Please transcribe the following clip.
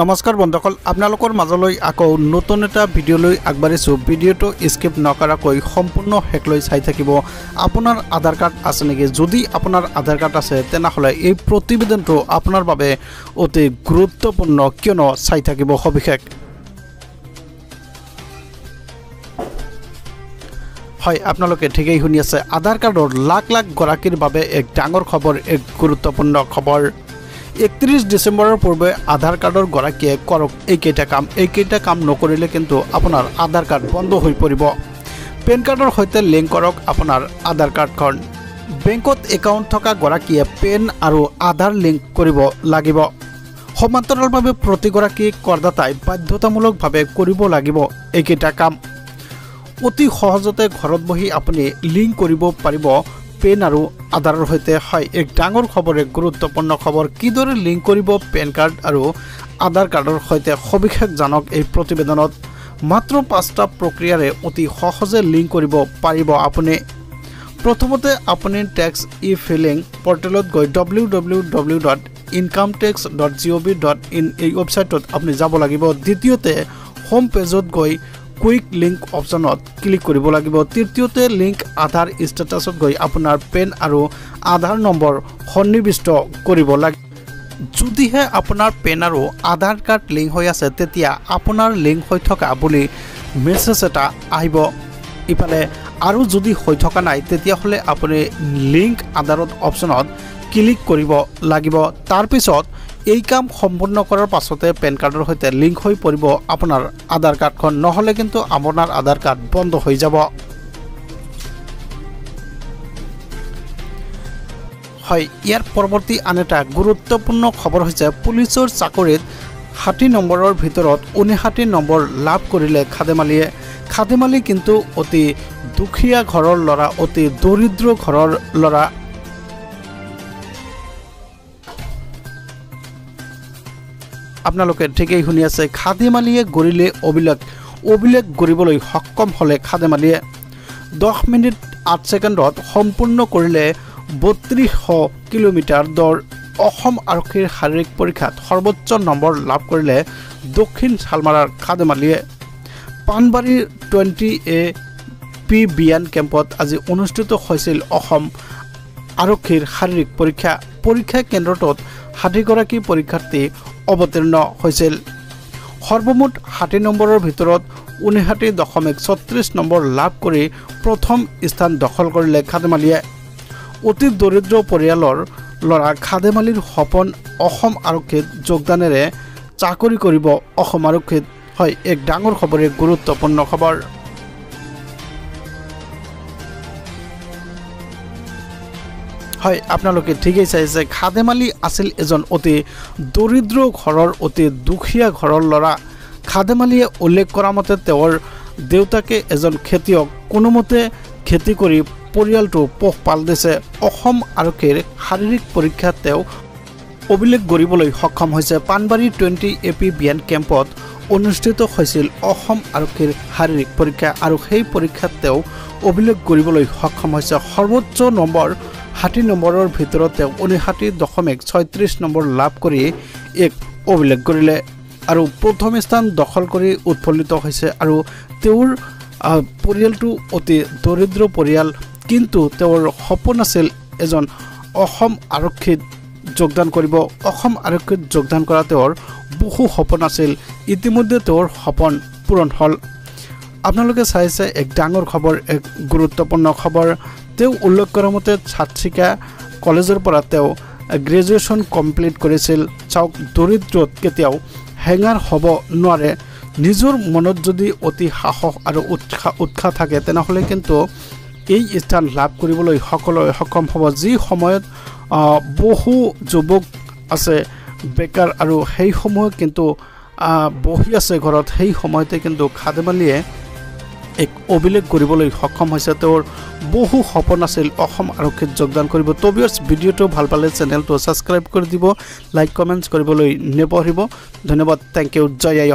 নমস্কাৰ বন্ধুসকল আপোনালোকৰ মাজলৈ আকৌ নতুন এটা ভিডিঅ'লৈ আগবাঢ়িছো ভিডিঅ'টো স্কিপ নকৰাকৈ সম্পূৰ্ণ হেকলৈ চাই থাকিব আপোনাৰ আধাৰ কাৰ্ড আছে নেকি যদি আপোনাৰ আধাৰ কাৰ্ড আছে তেনহলে এই প্ৰতিবেদনটো আপোনাৰ বাবে অতি গুৰুত্বপূৰ্ণ কিয়নো চাই থাকিব সবিশেষ হয় আপোনালোকে ঠিকই শুনি আছে আধাৰ কাৰ্ডৰ লাখ লাখ গৰাকীৰ বাবে এক ডাঙৰ খবৰ এক গুৰুত্বপূৰ্ণ খবৰ 31 ডিসেম্বৰৰ পূৰ্বে আধাৰ কাৰ্ডৰ গৰাকীয়ে কৰক এইকেইটা কাম নকৰিলে কিন্তু আপোনাৰ আধাৰ কাৰ্ড বন্ধ হৈ পৰিব পেন কাৰ্ডৰ সৈতে লিংক কৰক আপোনাৰ আধাৰ কাৰ্ডখন বেংকত একাউণ্ট থকা গৰাকীয়ে পেন আৰু আধাৰ লিংক কৰিব লাগিব সমান্তৰালভাৱে প্ৰতিগৰাকী কৰদাতাই বাধ্যতামূলকভাৱে কৰিব লাগিব এইকেইটা কাম অতি সহজতে ঘৰত বহি আপুনি লিংক কৰিব পাৰিব পেন আৰু আধাৰৰ সৈতে হয় এক ডাঙৰ খবৰ এক গুৰুত্বপূৰ্ণ খবৰ কিদৰে লিংক কৰিব পেন কাৰ্ড আৰু আধাৰ কাৰ্ডৰ সৈতে সবিশেষ জানক এই প্ৰতিবেদনত মাত্ৰ 5টা প্ৰক্ৰিয়াৰে অতি সহজে লিংক কৰিব পাৰিব আপুনি প্ৰথমতে আপুনি ট্যাক্স ই-ফিলিং পৰ্টেলত গৈ www.incometax.gov.in এই ৱেবছাইটত আপুনি যাব লাগিব দ্বিতীয়তে হোম পেজত গৈ কুইক লিংক অপশনত ক্লিক কৰিব লাগিব তৃতীয়তে লিংক আধাৰ ষ্টেটাছত গৈ আপোনাৰ পেন আৰু আধাৰ নম্বৰ সন্নিবিষ্ট কৰিব লাগে যদিহে আপোনাৰ পেন আৰু আধাৰ কাৰ্ড লিংক হৈ আছে তেতিয়া আপোনাৰ লিংক হৈ থকা বুলি মেছেজ এটা আহিব ইফালে আৰু যদি হৈ থকা নাই তেতিয়া হলে আপুনি লিংক আধাৰত অপশনত ক্লিক কৰিব লাগিব তাৰ পিছত এই কাম সম্পূৰ্ণ কৰাৰ পাছতে পেন কাৰ্ডৰ সৈতে লিংক হৈ পৰিব আপোনাৰ আধাৰ কাৰ্ডখন নহলে কিন্তু আপোনাৰ আধাৰ কাৰ্ড বন্ধ হৈ যাব হয় ইয়াৰ পৰৱৰ্তী আন এটা গুৰুত্বপূৰ্ণ খবৰ হৈছে পুলিচৰ চাকৰিত 60 নম্বৰৰ ভিতৰত 59 নম্বৰ লাভ কৰিলে খাদেমালি কিন্তু অতি দুখীয়া ঘৰৰ ল'ৰা অতি দৰিদ্ৰ ঘৰৰ ল'ৰা আপোনালোকে ঠিকই শুনি আছে খাদেমালিয়ে গৰিলে অভিলেখ গৰিবলৈ সক্ষম হলে খাদেমালিয়ে 10 মিনিট 8 ছেকেণ্ডত সম্পূৰ্ণ কৰিলে 3200 কিলোমিটাৰ দৌৰ অসম আৰক্ষীৰ শাৰীৰিক পৰীক্ষাত সৰ্বোচ্চ নম্বৰ লাভ কৰিলে দক্ষিণ শালমাৰাৰ খাদেমালিয়ে পানবাৰীৰ 20A বিয়ান কেম্পত আজি অনুষ্ঠিত হৈছিল অসম আৰক্ষীৰ শাৰীৰিক পৰীক্ষা কেন্দ্ৰটোত 60 গৰাকী পৰীক্ষাৰ্থী অৱতীৰ্ণ হৈছিল সৰ্বমুঠ 60 নম্বৰৰ ভিতৰত 59.36 নম্বৰ লাভ কৰি প্ৰথম স্থান দখল কৰিলে খাদেমালিয়ে অতি দৰিদ্ৰ পৰিয়ালৰ ল'ৰা খাদেমালিৰ সপোন অসম আৰক্ষীত যোগদানেৰে চাকৰি কৰিব অসম আৰক্ষীত হয় এক ডাঙৰ খবৰ এক গুৰুত্বপূৰ্ণ খবৰ হয় আপোনালোকে ঠিকই চাইছে খাদেমালি আছিল এজন অতি দৰিদ্ৰ ঘৰৰ অতি দুখীয়া ঘৰৰ ল'ৰা খাদেমালিয়ে উল্লেখ কৰা মতে তেওঁৰ দেউতাকে এজন খেতিয়ক কোনোমতে খেতি কৰি পৰিয়ালটো পোহপাল দিছে অসম আৰক্ষীৰ শাৰীৰিক পৰীক্ষাত তেওঁ অভিলেখ গঢ়িবলৈ সক্ষম হৈছে পানবাৰী 20AP বিয়ান কেম্পত অনুষ্ঠিত হৈছিল অসম আৰক্ষীৰ শাৰীৰিক পৰীক্ষা আৰু সেই পৰীক্ষাত তেওঁ অভিলেখ গঢ়িবলৈ সক্ষম হৈছে সৰ্বোচ্চ নম্বৰ 60 নম্বৰৰ ভিতৰত তেওঁ 59.36 নম্বৰ লাভ কৰি এক অভিলেখ গঢ়িলে আৰু প্ৰথম স্থান দখল কৰি উৎফুল্লিত হৈছে আৰু তেওঁৰ পৰিয়ালটো অতি দৰিদ্ৰ পৰিয়াল কিন্তু তেওঁৰ সপোন আছিল এজন অসম আৰক্ষীত যোগদান কৰিব অসম আৰক্ষীত যোগদান কৰা তেওঁৰ বহু সপোন আছিল ইতিমধ্যে তেওঁৰ সপোন পূৰণ হ'ল আপোনালোকে চাইছে এক ডাঙৰ খবৰ এক গুৰুত্বপূৰ্ণ খবৰ তেওঁ উল্লেখ কৰা মতে ছাত্ৰিকা কলেজৰ পৰা তেওঁ গ্ৰেজুৱেশ্যন কমপ্লিট কৰিছিল চাওক দৰিদ্ৰত কেতিয়াও হেঙাৰ হ'ব নোৱাৰে নিজৰ মনত যদি অতি সাহস আৰু উৎসাহ থাকে তেনেহলে কিন্তু এই স্থান লাভ কৰিবলৈ সকলোৱে সক্ষম হ'ব যি সময়ত বহু যুৱক আছে বেকাৰ আৰু সেই সময় কিন্তু বহি আছে ঘৰত সেই সময়তে কিন্তু খাদেমালিয়ে এক অভিলেখ গঢ়িবলৈ সক্ষম হৈছে তেওঁৰ বহু সপোন আছিল অসম আৰক্ষীত যোগদান কৰিব তো ভিউয়াৰ্স ভিডিঅ'টো ভাল পালে চেনেলটো সাবস্ক্ৰাইব কৰি দিব লাইক কমেন্টছ কৰিবলৈ নেপাহৰিব ধন্যবাদ থ্যাংক ইউ জয় আই